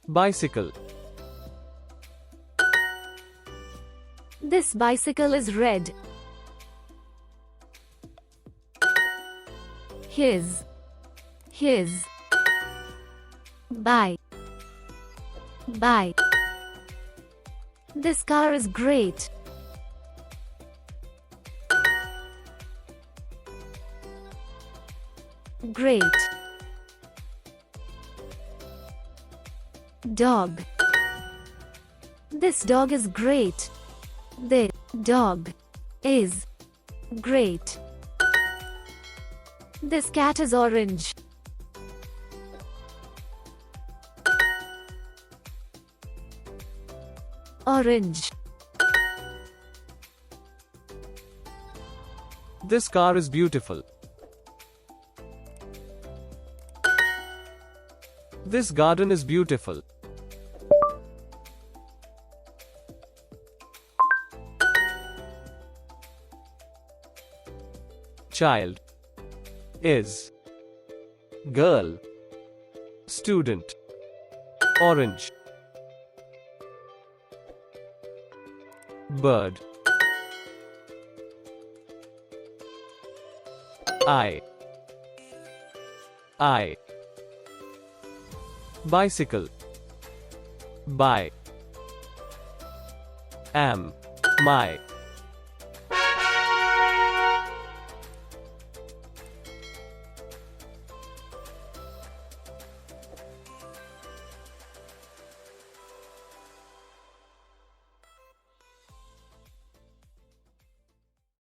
Bicycle. This bicycle is red. His. Buy. This car is great. Great. Dog. This dog is great. This dog is great. This cat is orange. Orange. This car is beautiful. This garden is beautiful. Child. Is. Girl. Student. Orange. Bird. I. Bicycle. Buy. Am. My.